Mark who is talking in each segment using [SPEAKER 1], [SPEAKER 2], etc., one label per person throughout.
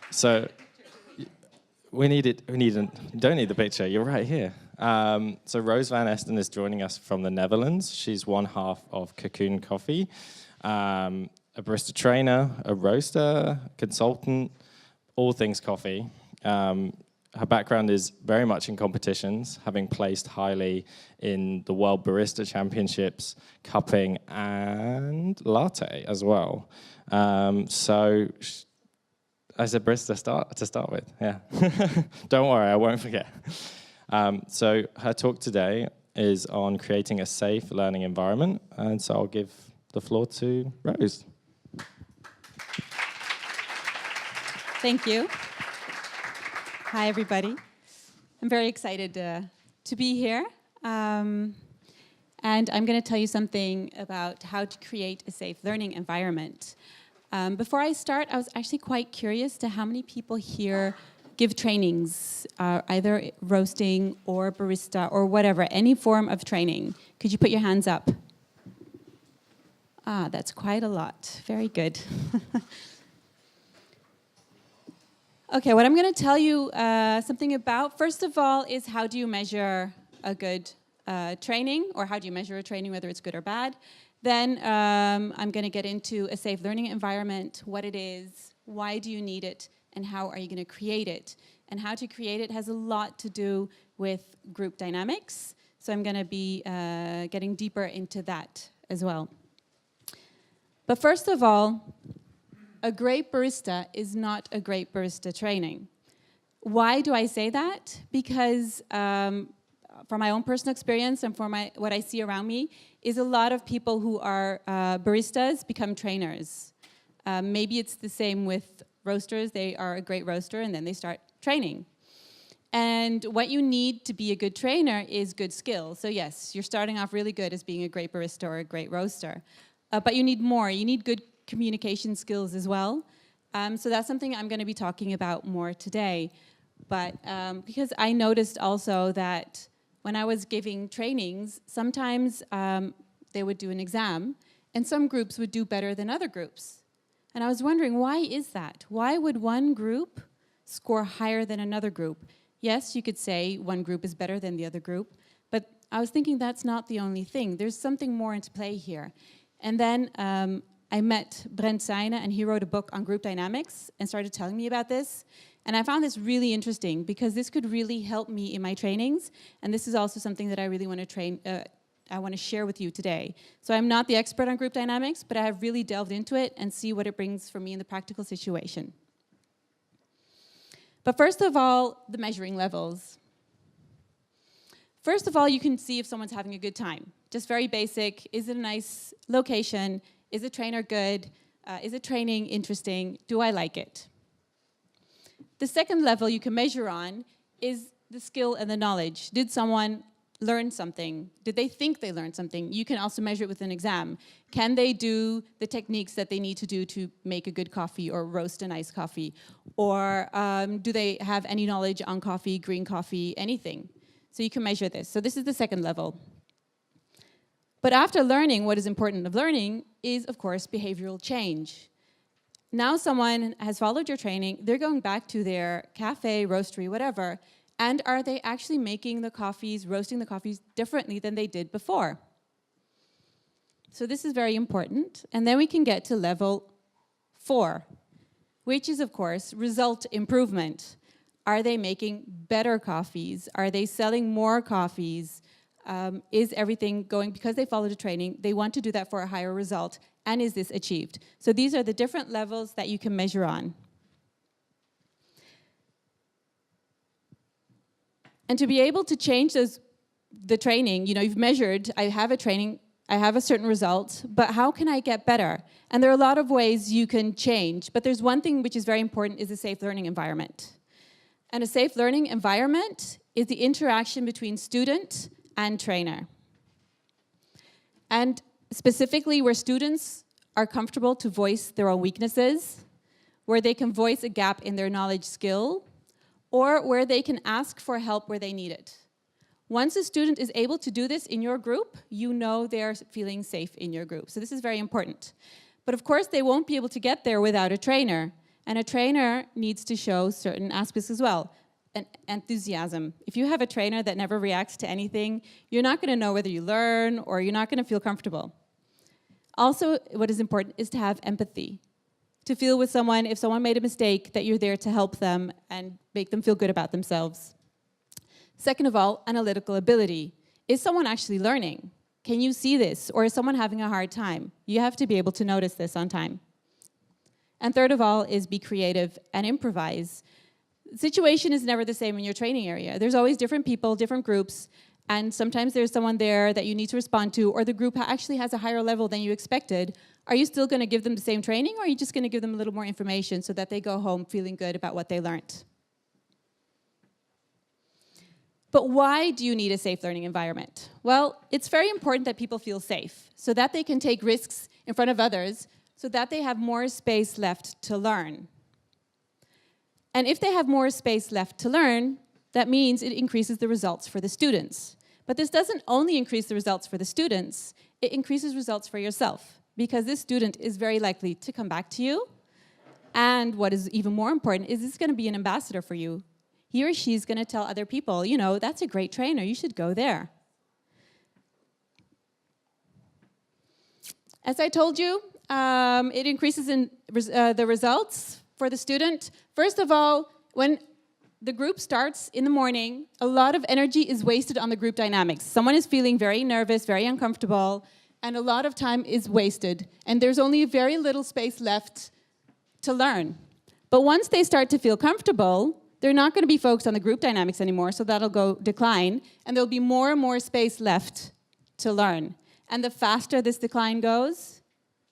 [SPEAKER 1] So we don't need the picture, you're right here. So Rose van Asten is joining us from the Netherlands. She's one half of Cocoon Coffee, a barista trainer, a roaster, consultant, all things coffee. Her background is very much in competitions, having placed highly in the World Barista Championships, cupping, and latte as well. So as a barista to start with, yeah. Don't worry, I won't forget. So her talk today is on creating a safe learning environment, and so I'll give the floor to Rose.
[SPEAKER 2] Thank you. Hi, everybody. I'm very excited to be here. And I'm going to tell you something about how to create a safe learning environment. Before I start, I was actually quite curious to how many people here give trainings, either roasting or barista or whatever, any form of training. Could you put your hands up? Ah, that's quite a lot. Very good. Okay, what I'm going to tell you something about, first of all, is how do you measure a good training, or how do you measure a training, whether it's good or bad. Then I'm going to get into a safe learning environment, what it is, why do you need it, and how are you going to create it. And how to create it has a lot to do with group dynamics, so I'm going to be getting deeper into that as well. But first of all, a great barista is not a great barista training. Why do I say that? Because from my own personal experience and from what I see around me, is a lot of people who are baristas become trainers. Maybe it's the same with roasters. They are a great roaster and then they start training. And what you need to be a good trainer is good skills. So yes, you're starting off really good as being a great barista or a great roaster. But you need more. You need good communication skills as well. So that's something I'm going to be talking about more today. But because I noticed also that when I was giving trainings, sometimes they would do an exam, and some groups would do better than other groups. And I was wondering, why is that? Why would one group score higher than another group? Yes, you could say one group is better than the other group, but I was thinking that's not the only thing. There's something more into play here. And then I met Brent Seine, and he wrote a book on group dynamics and started telling me about this. And I found this really interesting because this could really help me in my trainings. And this is also something that I really want to share with you today. So I'm not the expert on group dynamics, but I have really delved into it and see what it brings for me in the practical situation. But first of all, the measuring levels. First of all, you can see if someone's having a good time. Just very basic. Is it a nice location? Is the trainer good? Is the training interesting? Do I like it? The second level you can measure on is the skill and the knowledge. Did someone learn something? Did they think they learned something? You can also measure it with an exam. Can they do the techniques that they need to do to make a good coffee or roast a nice coffee? Or do they have any knowledge on coffee, green coffee, anything? So you can measure this. So this is the second level. But after learning, what is important of learning is, of course, behavioral change. Now someone has followed your training, they're going back to their cafe, roastery, whatever, and are they actually making the coffees, roasting the coffees differently than they did before? So this is very important. And then we can get to level 4, which is, of course, result improvement. Are they making better coffees? Are they selling more coffees? Is everything going, because they followed a training, they want to do that for a higher result, and is this achieved? So these are the different levels that you can measure on. And to be able to change the training, you've measured, I have a training, I have a certain result, but how can I get better? And there are a lot of ways you can change, but there's one thing which is very important, is a safe learning environment. And a safe learning environment is the interaction between student and trainer. And specifically where students are comfortable to voice their own weaknesses, where they can voice a gap in their knowledge skill, or where they can ask for help where they need it. Once a student is able to do this in your group, you know they're feeling safe in your group. So this is very important. But of course, they won't be able to get there without a trainer. And a trainer needs to show certain aspects as well. Enthusiasm. If you have a trainer that never reacts to anything, you're not going to know whether you learn or you're not going to feel comfortable. Also, what is important is to have empathy. To feel with someone, if someone made a mistake, that you're there to help them and make them feel good about themselves. Second of all, analytical ability. Is someone actually learning? Can you see this? Or is someone having a hard time? You have to be able to notice this on time. And third of all is be creative and improvise. The situation is never the same in your training area. There's always different people, different groups, and sometimes there's someone there that you need to respond to, or the group actually has a higher level than you expected. Are you still going to give them the same training, or are you just going to give them a little more information so that they go home feeling good about what they learned? But why do you need a safe learning environment? Well, it's very important that people feel safe so that they can take risks in front of others so that they have more space left to learn. And if they have more space left to learn, that means it increases the results for the students. But this doesn't only increase the results for the students, it increases results for yourself, because this student is very likely to come back to you. And what is even more important is this going to be an ambassador for you. He or she's going to tell other people, you know, that's a great trainer, you should go there. As I told you, it increases the results for the student. First of all, when the group starts in the morning, a lot of energy is wasted on the group dynamics. Someone is feeling very nervous, very uncomfortable, and a lot of time is wasted. And there's only very little space left to learn. But once they start to feel comfortable, they're not going to be focused on the group dynamics anymore, so that'll go decline, and there'll be more and more space left to learn. And the faster this decline goes,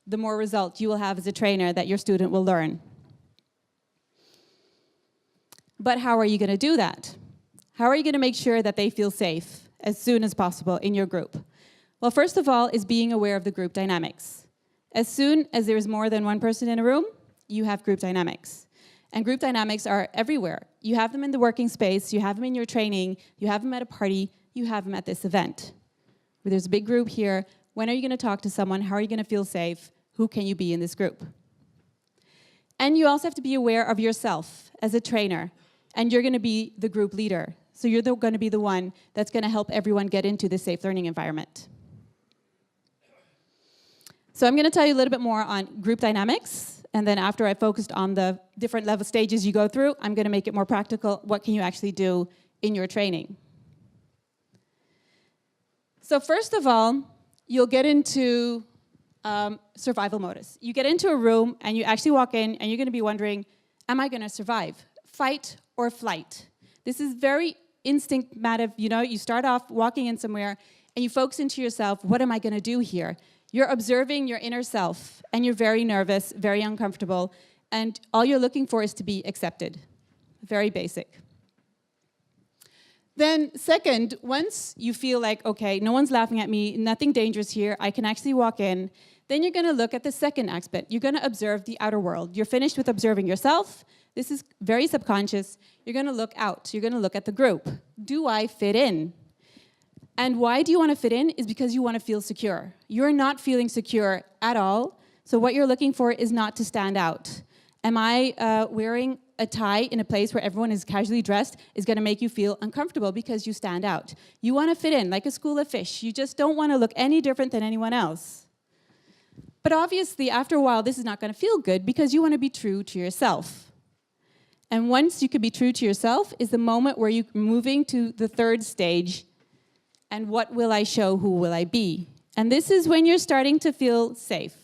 [SPEAKER 2] the more results you will have as a trainer that your student will learn. But how are you going to do that? How are you going to make sure that they feel safe as soon as possible in your group? Well, first of all is being aware of the group dynamics. As soon as there's more than one person in a room, you have group dynamics. And group dynamics are everywhere. You have them in the working space, you have them in your training, you have them at a party, you have them at this event. Where there's a big group here, when are you going to talk to someone? How are you going to feel safe? Who can you be in this group? And you also have to be aware of yourself as a trainer. And you're going to be the group leader. So you're going to be the one that's going to help everyone get into the safe learning environment. So I'm going to tell you a little bit more on group dynamics. And then after I focused on the different level stages you go through, I'm going to make it more practical. What can you actually do in your training? So first of all, you'll get into survival modus. You get into a room and you actually walk in and you're going to be wondering, am I going to survive? Fight or flight? This is very instinctive. You know, you start off walking in somewhere and you focus into yourself, what am I going to do here? You're observing your inner self, and you're very nervous, very uncomfortable, and all you're looking for is to be accepted. Very basic. Then second, once you feel like, okay, no one's laughing at me, nothing dangerous here, I can actually walk in, then you're going to look at the second aspect. You're going to observe the outer world. You're finished with observing yourself. This is very subconscious. You're going to look out. You're going to look at the group. Do I fit in? And why do you want to fit in? Is because you want to feel secure. You're not feeling secure at all. So what you're looking for is not to stand out. Am I wearing a tie in a place where everyone is casually dressed is going to make you feel uncomfortable because you stand out. You want to fit in like a school of fish. You just don't want to look any different than anyone else. But obviously, after a while, this is not going to feel good because you want to be true to yourself. And once you can be true to yourself is the moment where you're moving to the third stage. And what will I show? Who will I be? And this is when you're starting to feel safe.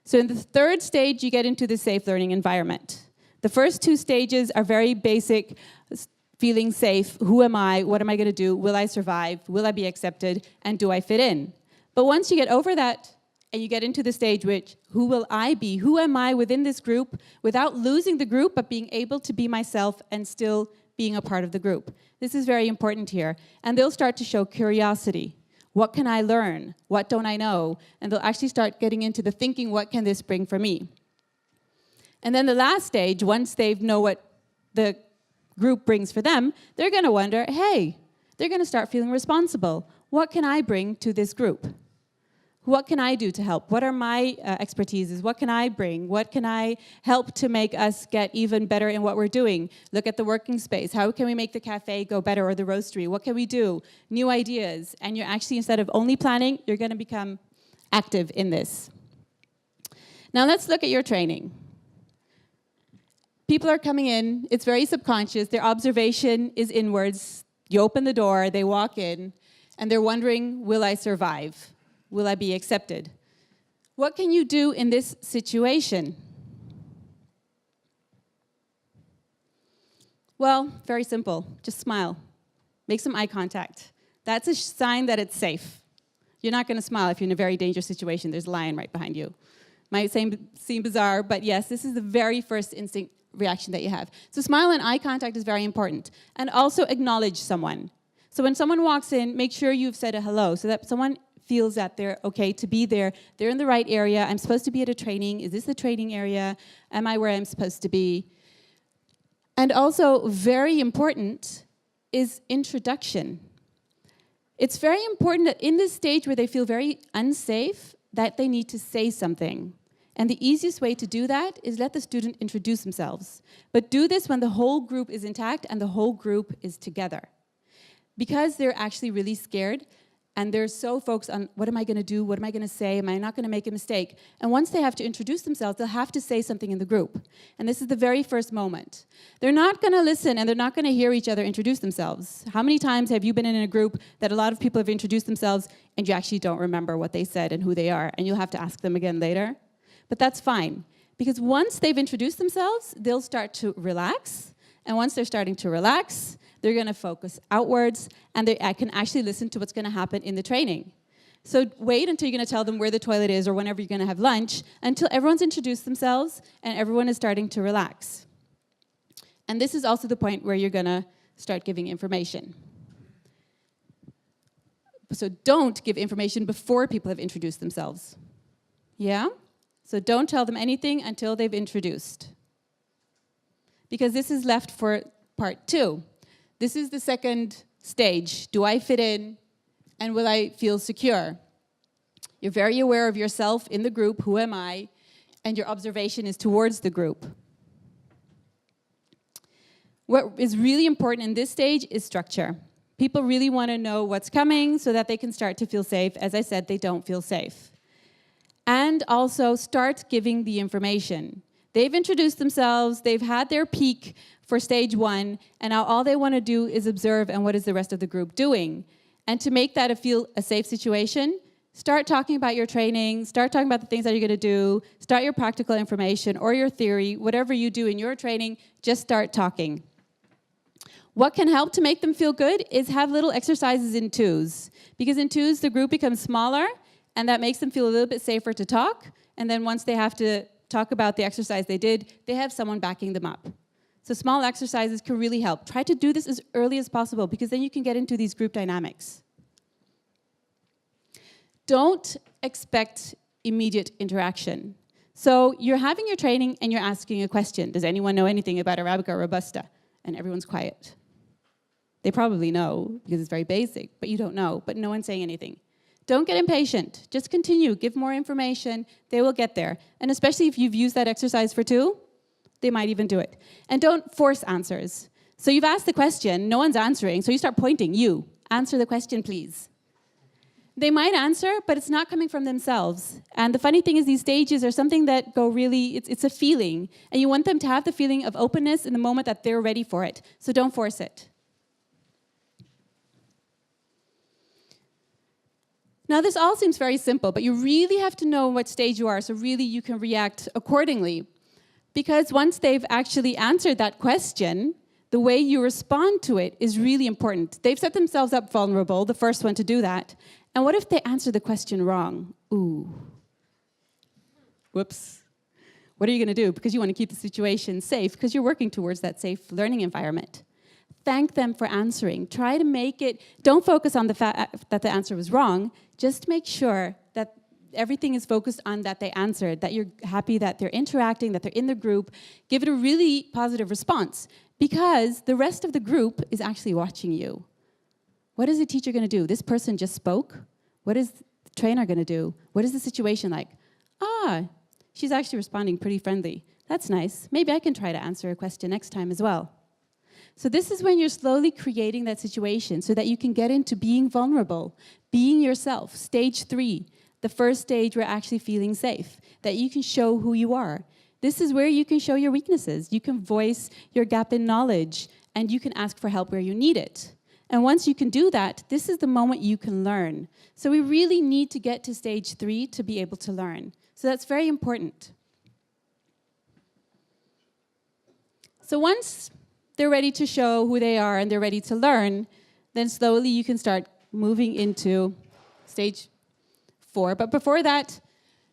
[SPEAKER 2] So in the third stage, you get into the safe learning environment. The first two stages are very basic, feeling safe. Who am I? What am I going to do? Will I survive? Will I be accepted? And do I fit in? But once you get over that and you get into the stage which, who will I be? Who am I within this group without losing the group, but being able to be myself and still being a part of the group? This is very important here. And they'll start to show curiosity. What can I learn? What don't I know? And they'll actually start getting into the thinking, what can this bring for me? And then the last stage, once they know what the group brings for them, they're going to wonder, hey, they're going to start feeling responsible. What can I bring to this group? What can I do to help? What are my expertises? What can I bring? What can I help to make us get even better in what we're doing? Look at the working space. How can we make the cafe go better, or the roastery? What can we do? New ideas. And you're actually, instead of only planning, you're going to become active in this. Now let's look at your training. People are coming in. It's very subconscious. Their observation is inwards. You open the door, they walk in, and they're wondering, will I survive? Will I be accepted? What can you do in this situation? Well, very simple. Just smile. Make some eye contact. That's a sign that it's safe. You're not going to smile if you're in a very dangerous situation. There's a lion right behind you. Might seem bizarre, but yes, this is the very first instinct reaction that you have. So smile and eye contact is very important. And also acknowledge someone. So when someone walks in, make sure you've said a hello so that someone feels that they're okay to be there. They're in the right area. I'm supposed to be at a training. Is this the training area? Am I where I'm supposed to be? And also, very important is introduction. It's very important that in this stage where they feel very unsafe, that they need to say something. And the easiest way to do that is let the student introduce themselves. But do this when the whole group is intact and the whole group is together. Because they're actually really scared, and they're so focused on, what am I going to do? What am I going to say? Am I not going to make a mistake? And once they have to introduce themselves, they'll have to say something in the group. And this is the very first moment. They're not going to listen, and they're not going to hear each other introduce themselves. How many times have you been in a group that a lot of people have introduced themselves, and you actually don't remember what they said and who they are, and you'll have to ask them again later? But that's fine, because once they've introduced themselves, they'll start to relax. And once they're starting to relax, they're going to focus outwards, and I can actually listen to what's going to happen in the training. So wait until you're going to tell them where the toilet is or whenever you're going to have lunch, until everyone's introduced themselves and everyone is starting to relax. And this is also the point where you're going to start giving information. So don't give information before people have introduced themselves. Yeah? So don't tell them anything until they've introduced. Because this is left for part 2. This is the second stage. Do I fit in, and will I feel secure? You're very aware of yourself in the group, who am I, and your observation is towards the group. What is really important in this stage is structure. People really want to know what's coming so that they can start to feel safe. As I said, they don't feel safe. And also start giving the information. They've introduced themselves, they've had their peak for stage 1, and now all they want to do is observe, and what is the rest of the group doing? And to make that a safe situation, start talking about your training, start talking about the things that you're going to do, start your practical information or your theory, whatever you do in your training, just start talking. What can help to make them feel good is have little exercises in twos, because in twos the group becomes smaller, and that makes them feel a little bit safer to talk, and then once they have to talk about the exercise they did, they have someone backing them up. So small exercises can really help. Try to do this as early as possible, because then you can get into these group dynamics. Don't expect immediate interaction. So you're having your training and you're asking a question. Does anyone know anything about Arabica Robusta? And everyone's quiet. They probably know, because it's very basic, but you don't know, but no one's saying anything. Don't get impatient. Just continue. Give more information. They will get there. And especially if you've used that exercise for 2, they might even do it. And don't force answers. So you've asked the question, no one's answering, so you start pointing. You, answer the question, please. They might answer, but it's not coming from themselves. And the funny thing is, these stages are something that go really, it's a feeling. And you want them to have the feeling of openness in the moment that they're ready for it. So don't force it. Now, this all seems very simple, but you really have to know what stage you are, so really you can react accordingly. Because once they've actually answered that question, the way you respond to it is really important. They've set themselves up vulnerable, the first one to do that. And what if they answer the question wrong? Ooh. Whoops. What are you going to do? Because you want to keep the situation safe, because you're working towards that safe learning environment. Thank them for answering. Try to make it, don't focus on the fact that the answer was wrong. Just make sure that everything is focused on that they answered, that you're happy that they're interacting, that they're in the group. Give it a really positive response, because the rest of the group is actually watching you. What is the teacher going to do? This person just spoke. What is the trainer going to do? What is the situation like? Ah, she's actually responding pretty friendly. That's nice. Maybe I can try to answer a question next time as well. So this is when you're slowly creating that situation so that you can get into being vulnerable, being yourself. Stage 3, the first stage where actually feeling safe, that you can show who you are. This is where you can show your weaknesses. You can voice your gap in knowledge, and you can ask for help where you need it. And once you can do that, this is the moment you can learn. So we really need to get to stage 3 to be able to learn. So that's very important. So once they're ready to show who they are and they're ready to learn, then slowly you can start moving into stage 4. But before that,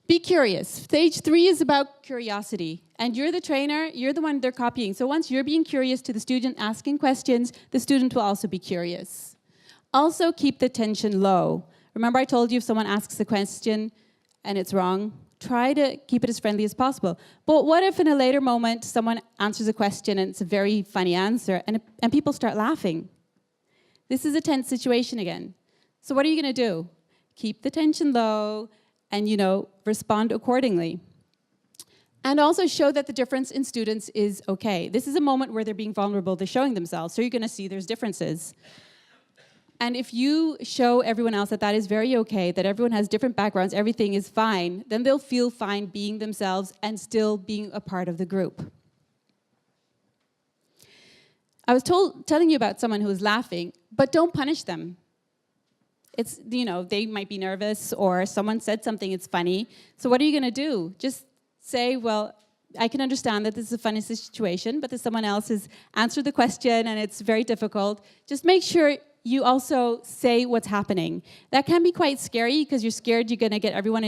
[SPEAKER 2] be curious. Stage 3 is about curiosity. And you're the trainer, you're the one they're copying. So once you're being curious to the student asking questions, the student will also be curious. Also, keep the tension low. Remember I told you if someone asks a question and it's wrong, try to keep it as friendly as possible. But what if in a later moment someone answers a question and it's a very funny answer and people start laughing? This is a tense situation again. So what are you going to do? Keep the tension low and, respond accordingly. And also show that the difference in students is okay. This is a moment where they're being vulnerable, they're showing themselves, so you're going to see there's differences. And if you show everyone else that that is very okay, that everyone has different backgrounds, everything is fine, then they'll feel fine being themselves and still being a part of the group. I was telling you about someone who was laughing, but don't punish them. It's, they might be nervous or someone said something, it's funny. So what are you going to do? Just say, well, I can understand that this is a funny situation, but that someone else has answered the question and it's very difficult. Just make sure you also say what's happening. That can be quite scary because you're scared you're going to get everyone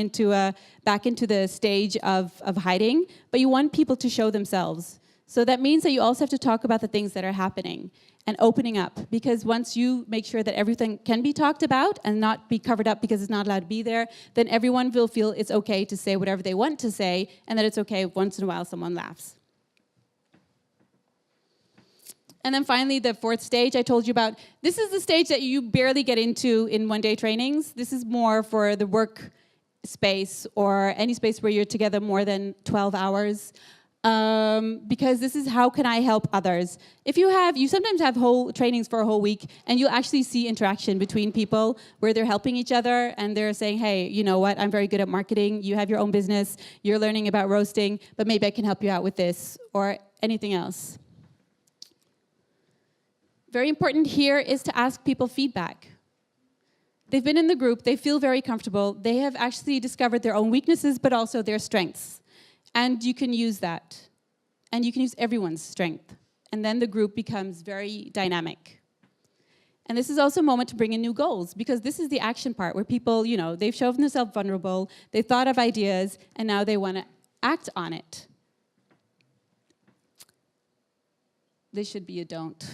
[SPEAKER 2] back into the stage of hiding, but you want people to show themselves. So that means that you also have to talk about the things that are happening and opening up, because once you make sure that everything can be talked about and not be covered up because it's not allowed to be there, then everyone will feel it's okay to say whatever they want to say and that it's okay if once in a while someone laughs. And then finally, the 4th stage I told you about. This is the stage that you barely get into in one-day trainings. This is more for the work space or any space where you're together more than 12 hours. Because this is how can I help others. If you sometimes have whole trainings for a whole week and you'll actually see interaction between people where they're helping each other and they're saying, hey, you know what, I'm very good at marketing, you have your own business, you're learning about roasting, but maybe I can help you out with this or anything else. Very important here is to ask people feedback. They've been in the group, they feel very comfortable, they have actually discovered their own weaknesses but also their strengths. And you can use that. And you can use everyone's strength. And then the group becomes very dynamic. And this is also a moment to bring in new goals, because this is the action part where people, they've shown themselves vulnerable, they've thought of ideas, and now they want to act on it. This should be a don't.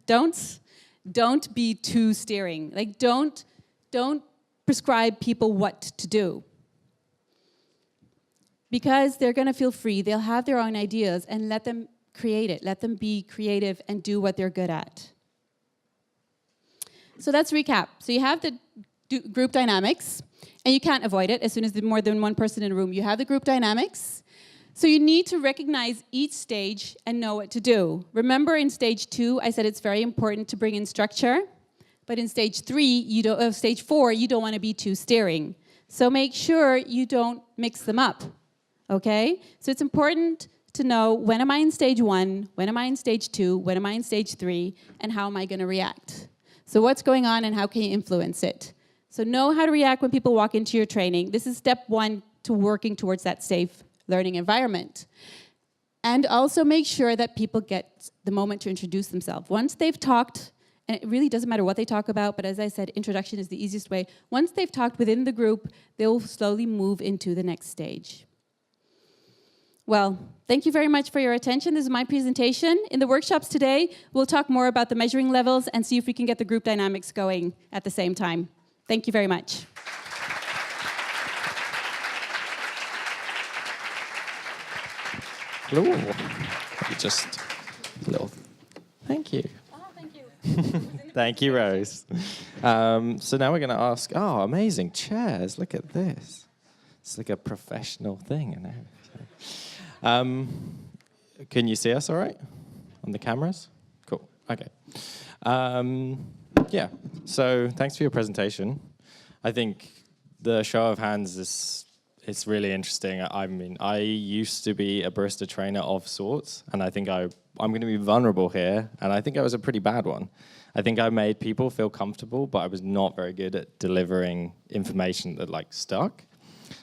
[SPEAKER 2] Don't be too steering. Like, don't prescribe people what to do. Because they're going to feel free, they'll have their own ideas, and let them create it. Let them be creative and do what they're good at. So let's recap. So you have the group dynamics, and you can't avoid it as soon as there's more than one person in a room. You have the group dynamics. So you need to recognize each stage and know what to do. Remember in stage 2, I said it's very important to bring in structure, but in stage 4, you don't want to be too steering. So make sure you don't mix them up. Okay? So it's important to know, when am I in stage 1, when am I in stage 2, when am I in stage 3, and how am I going to react? So what's going on and how can you influence it? So know how to react when people walk into your training. This is step 1 to working towards that safe learning environment. And also make sure that people get the moment to introduce themselves. Once they've talked, and it really doesn't matter what they talk about, but as I said, introduction is the easiest way. Once they've talked within the group, they'll slowly move into the next stage. Well, thank you very much for your attention. This is my presentation. In the workshops today, we'll talk more about the measuring levels and see if we can get the group dynamics going at the same time. Thank you very much.
[SPEAKER 1] Hello. Thank you.
[SPEAKER 2] Oh, thank you.
[SPEAKER 1] Thank you, Rose. So now we're going to ask, oh, amazing chairs. Look at this. It's like a professional thing. You know? Can you see us all right on the cameras? Cool. Okay. Yeah. So thanks for your presentation. I think the show of hands it's really interesting. I mean, I used to be a barista trainer of sorts, and I think I'm going to be vulnerable here, and I think I was a pretty bad one. I think I made people feel comfortable, but I was not very good at delivering information that like stuck.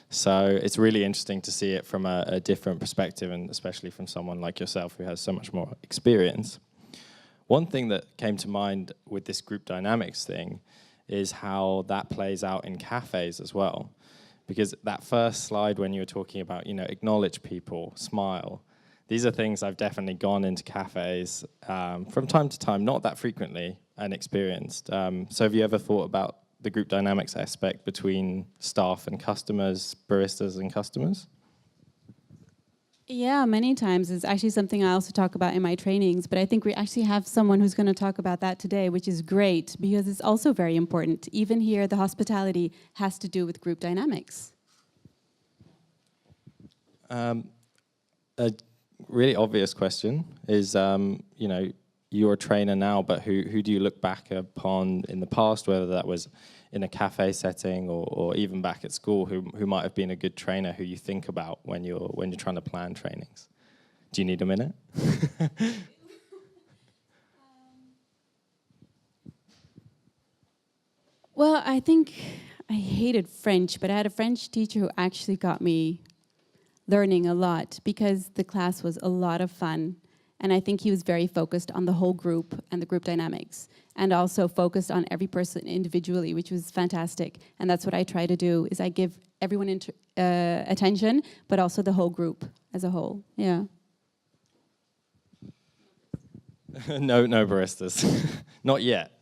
[SPEAKER 1] So it's really interesting to see it from a different perspective, and especially from someone like yourself who has so much more experience. One thing that came to mind with this group dynamics thing is how that plays out in cafes as well. Because that first slide when you were talking about, acknowledge people, smile, these are things I've definitely gone into cafes from time to time, not that frequently, and experienced. So have you ever thought about the group dynamics aspect between staff and customers, baristas and customers?
[SPEAKER 2] Yeah, many times. It's actually something I also talk about in my trainings, but I think we actually have someone who's going to talk about that today, which is great, because it's also very important. Even here, the hospitality has to do with group dynamics.
[SPEAKER 1] A really obvious question is, you're a trainer now, but who do you look back upon in the past, whether that was in a cafe setting or even back at school, who might have been a good trainer who you think about when you're trying to plan trainings? Do you need a minute?
[SPEAKER 2] Well, I think I hated French, but I had a French teacher who actually got me learning a lot because the class was a lot of fun. And I think he was very focused on the whole group and the group dynamics, and also focused on every person individually, which was fantastic. And that's what I try to do, is I give everyone attention, but also the whole group as a whole. Yeah.
[SPEAKER 1] No baristas, not yet.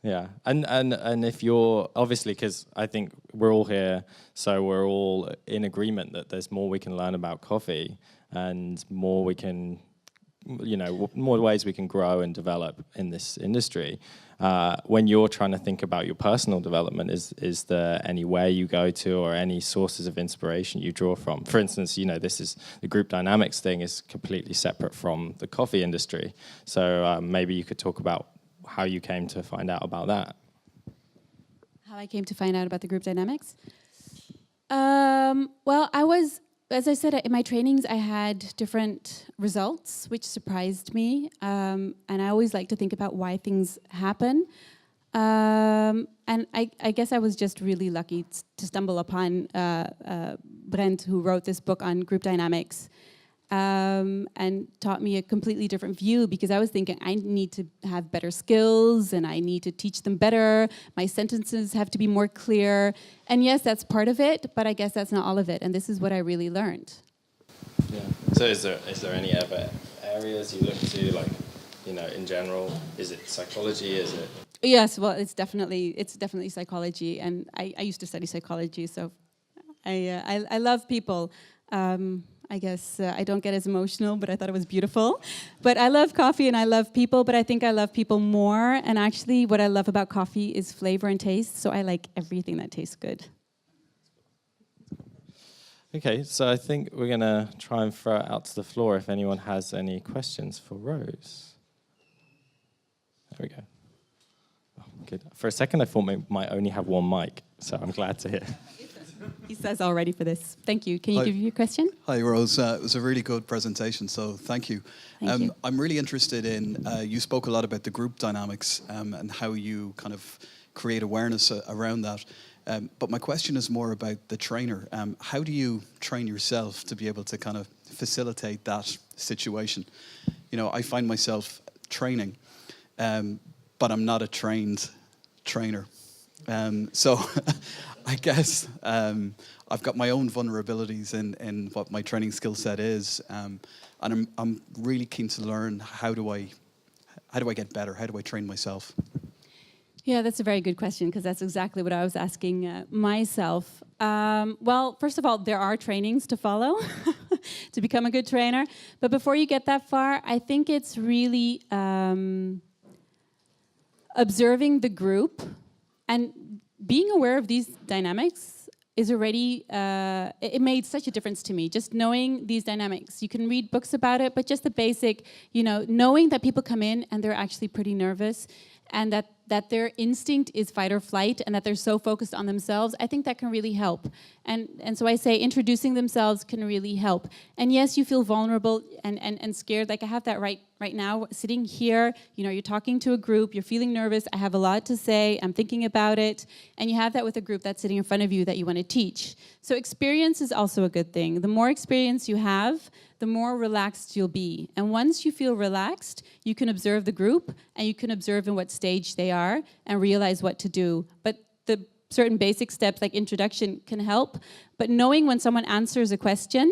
[SPEAKER 1] Yeah, and if you're, obviously, because I think we're all here, so we're all in agreement that there's more we can learn about coffee, and more we can, more ways we can grow and develop in this industry. When you're trying to think about your personal development, is there anywhere you go to or any sources of inspiration you draw from? For instance, this is the group dynamics thing is completely separate from the coffee industry. So maybe you could talk about how you came to find out about that.
[SPEAKER 2] How I came to find out about the group dynamics? Well, as I said, in my trainings, I had different results, which surprised me. And I always like to think about why things happen. And I guess I was just really lucky to stumble upon Brent, who wrote this book on group dynamics, and taught me a completely different view, because I was thinking I need to have better skills and I need to teach them better. My sentences have to be more clear. And yes, that's part of it, but I guess that's not all of it. And this is what I really learned.
[SPEAKER 1] Yeah. So is there any other areas you look to, like, in general? Is it psychology? Is it?
[SPEAKER 2] Yes, well, it's definitely psychology. And I used to study psychology, so I love people. I guess I don't get as emotional, but I thought it was beautiful. But I love coffee and I love people, but I think I love people more. And actually, what I love about coffee is flavor and taste, so I like everything that tastes good.
[SPEAKER 1] Okay, so I think we're going to try and throw it out to the floor if anyone has any questions for Rose. There we go. Oh, good. For a second, I thought we might only have one mic, so I'm glad to hear.
[SPEAKER 2] He says all ready for this. Thank you. Can you give your question?
[SPEAKER 3] Hi, Rose. It was a really good presentation, so thank you.
[SPEAKER 2] Thank you.
[SPEAKER 3] I'm really interested in, you spoke a lot about the group dynamics and how you kind of create awareness around that. But my question is more about the trainer. How do you train yourself to be able to kind of facilitate that situation? I find myself training, but I'm not a trained trainer. So I guess I've got my own vulnerabilities in what my training skill set is, and I'm really keen to learn how do I get better? How do I train myself?
[SPEAKER 2] Yeah, that's a very good question, because that's exactly what I was asking myself. Well, first of all, there are trainings to follow to become a good trainer. But before you get that far, I think it's really observing the group And being aware of these dynamics is already, it made such a difference to me, just knowing these dynamics. You can read books about it, but just the basic, knowing that people come in and they're actually pretty nervous, and that their instinct is fight or flight, and that they're so focused on themselves, I think that can really help. And so I say introducing themselves can really help. And yes, you feel vulnerable and scared. Like I have that right now, sitting here, you're talking to a group, you're feeling nervous, I have a lot to say, I'm thinking about it, and you have that with a group that's sitting in front of you that you want to teach. So experience is also a good thing. The more experience you have, the more relaxed you'll be. And once you feel relaxed, you can observe the group, and you can observe in what stage they are and realize what to do. But the certain basic steps like introduction can help, but knowing when someone answers a question,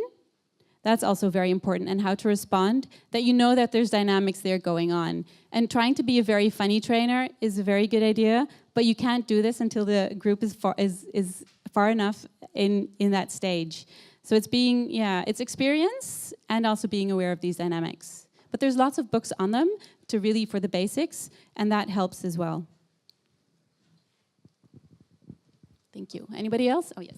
[SPEAKER 2] that's also very important, and how to respond, that you know that there's dynamics there going on. And trying to be a very funny trainer is a very good idea, but you can't do this until the group is far enough in that stage. So it's experience and also being aware of these dynamics. But there's lots of books on them for the basics, and that helps as well. Thank you. Anybody else? Oh, yes.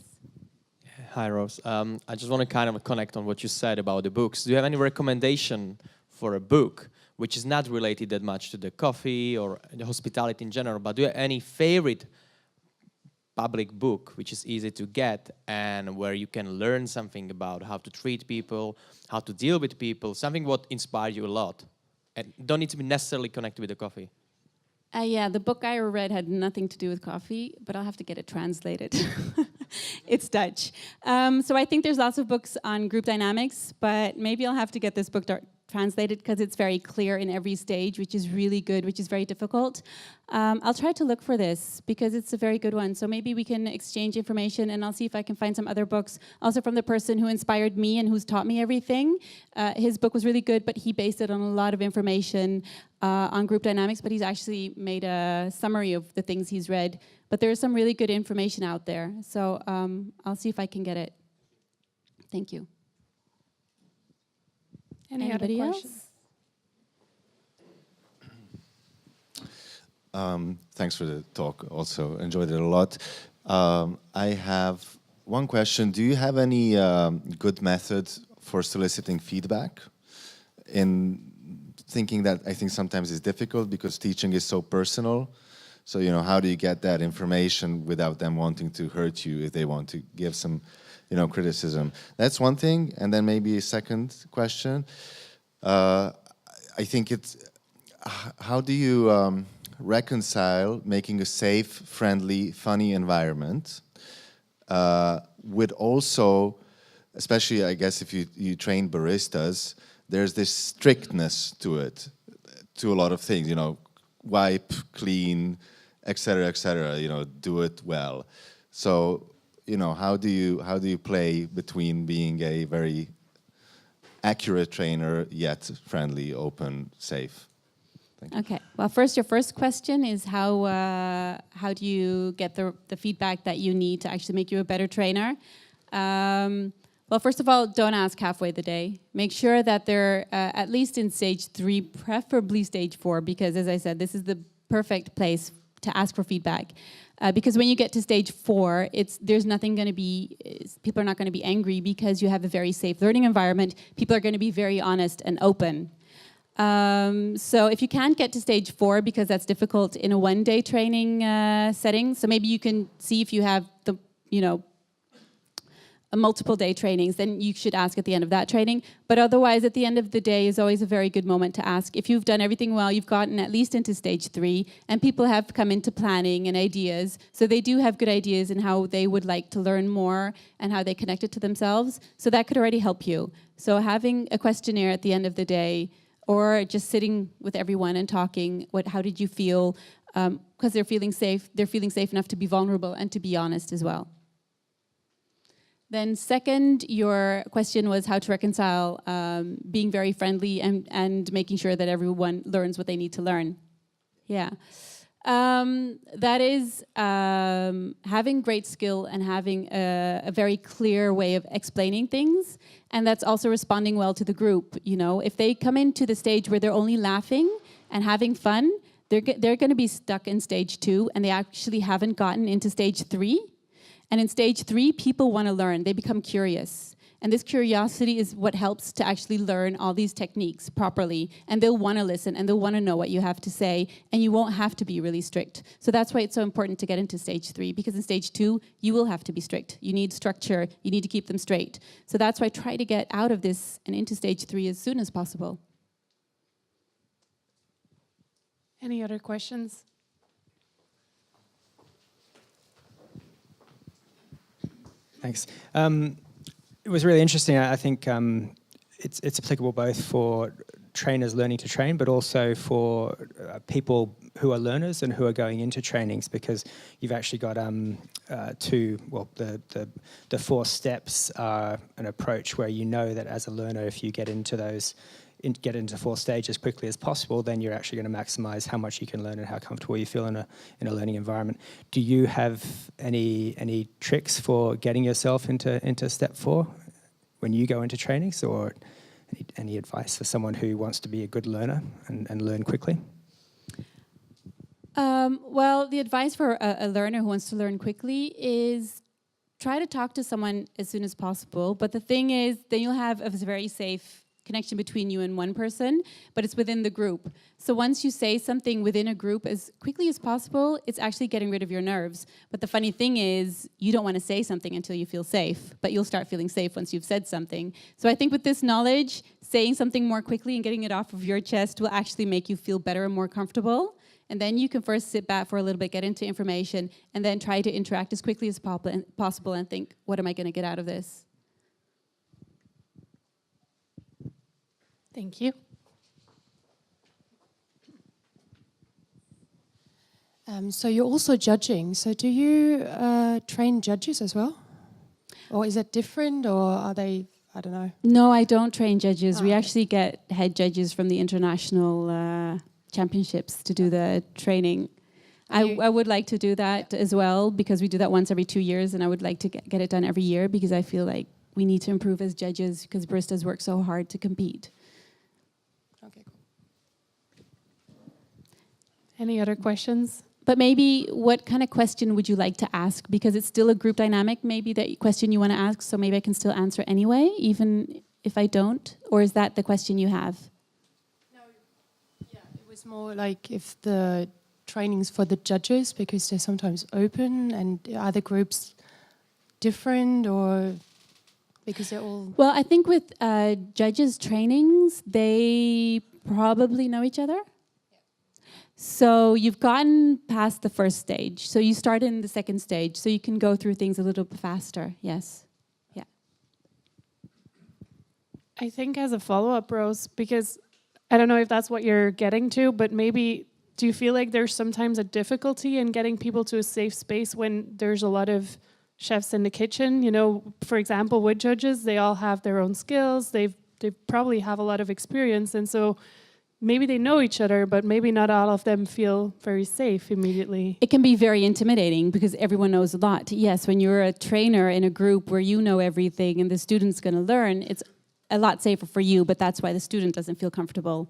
[SPEAKER 4] Hi, Rose. I just want to kind of connect on what you said about the books. Do you have any recommendation for a book which is not related that much to the coffee or the hospitality in general, but do you have any favorite public book which is easy to get and where you can learn something about how to treat people, how to deal with people, something what inspired you a lot? And don't need to be necessarily connected with the coffee.
[SPEAKER 2] Yeah, the book I read had nothing to do with coffee, but I'll have to get it translated. It's Dutch. So I think there's lots of books on group dynamics, but maybe I'll have to get this book translated because it's very clear in every stage, which is really good, which is very difficult. I'll try to look for this because it's a very good one. So maybe we can exchange information, and I'll see if I can find some other books. Also from the person who inspired me and who's taught me everything. His book was really good, but he based it on a lot of information on group dynamics, but he's actually made a summary of the things he's read. But there's some really good information out there. So I'll see if I can get it. Thank you.
[SPEAKER 5] Anybody else?
[SPEAKER 6] Thanks for the talk. Also enjoyed it a lot. I have one question. Do you have any good method for soliciting feedback? In thinking that I think sometimes it's difficult because teaching is so personal. So, how do you get that information without them wanting to hurt you if they want to give some, criticism? That's one thing. And then maybe a second question. I think it's, how do you reconcile making a safe, friendly, funny environment with also, especially I guess if you train baristas, there's this strictness to it, to a lot of things, wipe, clean, etc., do it well. So, how do you play between being a very accurate trainer yet friendly, open, safe? Thank you.
[SPEAKER 2] Okay. Well, your first question is how do you get the feedback that you need to actually make you a better trainer? Well, first of all, don't ask halfway the day. Make sure that they're at least in stage 3, preferably stage 4, because as I said, this is the perfect place to ask for feedback. Because when you get to stage 4, there's nothing going to be, people are not going to be angry because you have a very safe learning environment. People are going to be very honest and open. So if you can't get to stage 4 because that's difficult in a one-day training setting, so maybe you can see if you have the, a multiple day trainings, then you should ask at the end of that training. But otherwise, at the end of the day is always a very good moment to ask. If you've done everything well, you've gotten at least into stage 3, and people have come into planning and ideas. So they do have good ideas in how they would like to learn more and how they connect it to themselves. So that could already help you. So having a questionnaire at the end of the day, or just sitting with everyone and talking, how did you feel? Because they're feeling safe enough to be vulnerable and to be honest as well. Then second, your question was how to reconcile being very friendly and making sure that everyone learns what they need to learn. Yeah. That is having great skill and having a very clear way of explaining things. And that's also responding well to the group. If they come into the stage where they're only laughing and having fun, they're going to be stuck in stage 2, and they actually haven't gotten into stage 3. And in stage 3, people want to learn. They become curious. And this curiosity is what helps to actually learn all these techniques properly. And they'll want to listen, and they'll want to know what you have to say, and you won't have to be really strict. So that's why it's so important to get into stage 3, because in stage 2, you will have to be strict. You need structure. You need to keep them straight. So that's why try to get out of this and into stage 3 as soon as possible.
[SPEAKER 5] Any other questions?
[SPEAKER 7] Thanks. It was really interesting. I think it's applicable both for trainers learning to train, but also for people who are learners and who are going into trainings, because you've actually got the 4 steps are an approach where you know that as a learner, if you get into those, get into 4 stages as quickly as possible, then you're actually going to maximize how much you can learn and how comfortable you feel in a learning environment. Do you have any tricks for getting yourself into step 4 when you go into trainings, or any advice for someone who wants to be a good learner and learn quickly?
[SPEAKER 2] Well, the advice for a learner who wants to learn quickly is try to talk to someone as soon as possible. But the thing is, then you'll have a very safe connection between you and one person, but it's within the group. So once you say something within a group as quickly as possible, it's actually getting rid of your nerves. But the funny thing is, you don't want to say something until you feel safe, but you'll start feeling safe once you've said something. So I think with this knowledge, saying something more quickly and getting it off of your chest will actually make you feel better and more comfortable. And then you can first sit back for a little bit, get into information, and then try to interact as quickly as possible and think, what am I going to get out of this?
[SPEAKER 5] Thank you. So you're also judging. So do you train judges as well? Or is it different, or are they, I don't know?
[SPEAKER 2] No, I don't train judges.
[SPEAKER 5] Oh,
[SPEAKER 2] we
[SPEAKER 5] okay.
[SPEAKER 2] actually get head judges from the international championships to do the training. I would like to do that as well, because we do that once every 2 years, and I would like to get it done every year, because I feel like we need to improve as judges, because baristas work so hard to compete.
[SPEAKER 5] Okay, cool. Any other questions?
[SPEAKER 2] But maybe what kind of question would you like to ask? Because it's still a group dynamic, maybe that question you want to ask, so maybe I can still answer anyway, even if I don't? Or is that the question you have?
[SPEAKER 5] No, yeah, it was more like if the trainings for the judges, because they're sometimes open, and are the groups different, or because they're all...
[SPEAKER 2] Well, I think with judges' trainings, they probably know each other. So you've gotten past the first stage. So you start in the second stage, so you can go through things a little bit faster. Yes. Yeah.
[SPEAKER 5] I think as a follow-up, Rose, because I don't know if that's what you're getting to, but maybe do you feel like there's sometimes a difficulty in getting people to a safe space when there's a lot of chefs in the kitchen? You know, for example, with judges, they all have their own skills. They probably have a lot of experience, and so maybe they know each other, but maybe not all of them feel very safe immediately.
[SPEAKER 2] It can be very intimidating because everyone knows a lot. Yes, when you're a trainer in a group where you know everything and the student's going to learn, it's a lot safer for you, but that's why the student doesn't feel comfortable.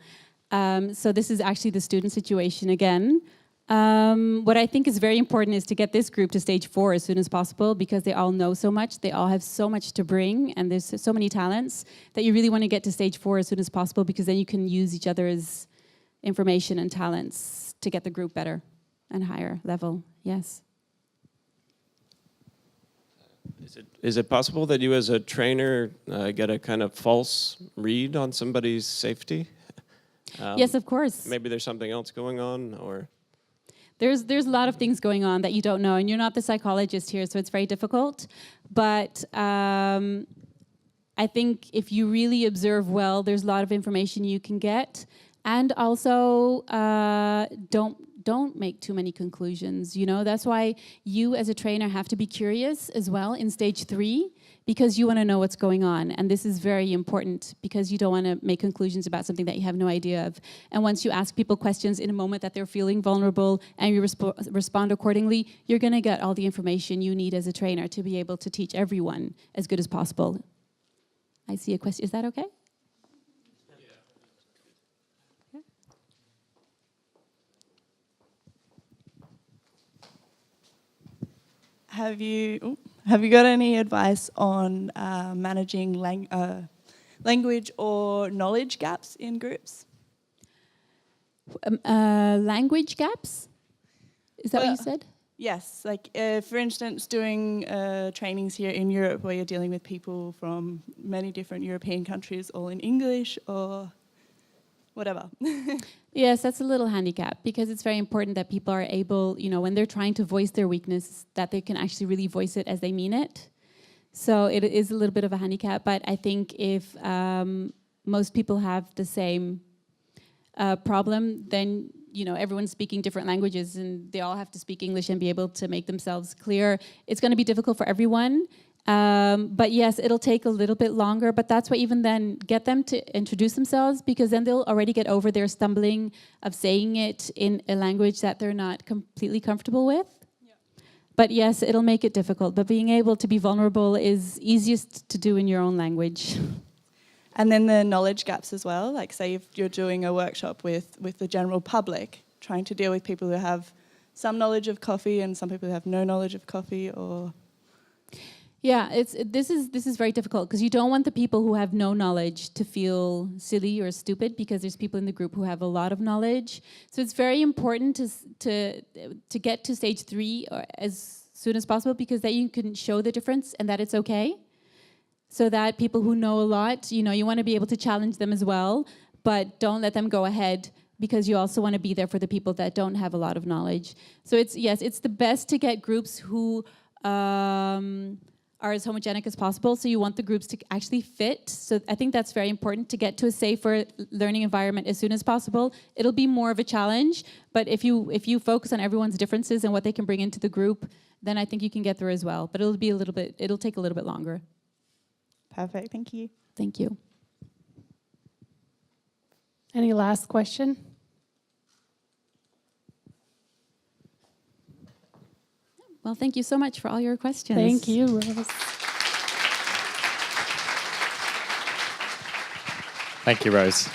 [SPEAKER 2] So this is actually the student situation again. What I think is very important is to get this group to stage 4 as soon as possible, because they all know so much, they all have so much to bring, and there's so many talents that you really want to get to stage 4 as soon as possible, because then you can use each other's information and talents to get the group better and higher level. Yes.
[SPEAKER 8] Is it possible that you as a trainer get a kind of false read on somebody's safety?
[SPEAKER 2] Yes, of course.
[SPEAKER 8] Maybe there's something else going on, or...
[SPEAKER 2] There's a lot of things going on that you don't know, and you're not the psychologist here, so it's very difficult. But I think if you really observe well, there's a lot of information you can get, and also don't make too many conclusions. You know, that's why you as a trainer have to be curious as well in stage 3, because you want to know what's going on, and this is very important, because you don't want to make conclusions about something that you have no idea of. And once you ask people questions in a moment that they're feeling vulnerable and you respond accordingly, you're going to get all the information you need as a trainer to be able to teach everyone as good as possible. I see a question. Is that okay?
[SPEAKER 9] have you got any advice on managing language or knowledge gaps in groups?
[SPEAKER 2] Language gaps? Is that what you said?
[SPEAKER 9] Yes, like for instance, doing trainings here in Europe where you're dealing with people from many different European countries, all in English or whatever.
[SPEAKER 2] Yes, that's a little handicap because it's very important that people are able, when they're trying to voice their weakness, that they can actually really voice it as they mean it. So it is a little bit of a handicap, but I think if most people have the same problem, then everyone's speaking different languages and they all have to speak English and be able to make themselves clear. It's going to be difficult for everyone. But yes, it'll take a little bit longer, but that's why even then get them to introduce themselves because then they'll already get over their stumbling of saying it in a language that they're not completely comfortable with. Yeah. But yes, it'll make it difficult, but being able to be vulnerable is easiest to do in your own language.
[SPEAKER 9] And then the knowledge gaps as well, like say if you're doing a workshop with the general public, trying to deal with people who have some knowledge of coffee and some people who have no knowledge of coffee or...
[SPEAKER 2] Yeah, this is very difficult because you don't want the people who have no knowledge to feel silly or stupid because there's people in the group who have a lot of knowledge. So it's very important to get to stage 3 as soon as possible because then you can show the difference and that it's okay. So that people who know a lot, you want to be able to challenge them as well, but don't let them go ahead because you also want to be there for the people that don't have a lot of knowledge. So it's the best to get groups who are as homogenic as possible. So you want the groups to actually fit. So I think that's very important to get to a safer learning environment as soon as possible. It'll be more of a challenge, but if you focus on everyone's differences and what they can bring into the group, then I think you can get through as well. But it'll take a little bit longer.
[SPEAKER 9] Perfect, thank you.
[SPEAKER 2] Thank you.
[SPEAKER 5] Any last question?
[SPEAKER 2] Well, thank you so much for all your questions.
[SPEAKER 5] Thank you, Rose.
[SPEAKER 1] Thank you, Rose.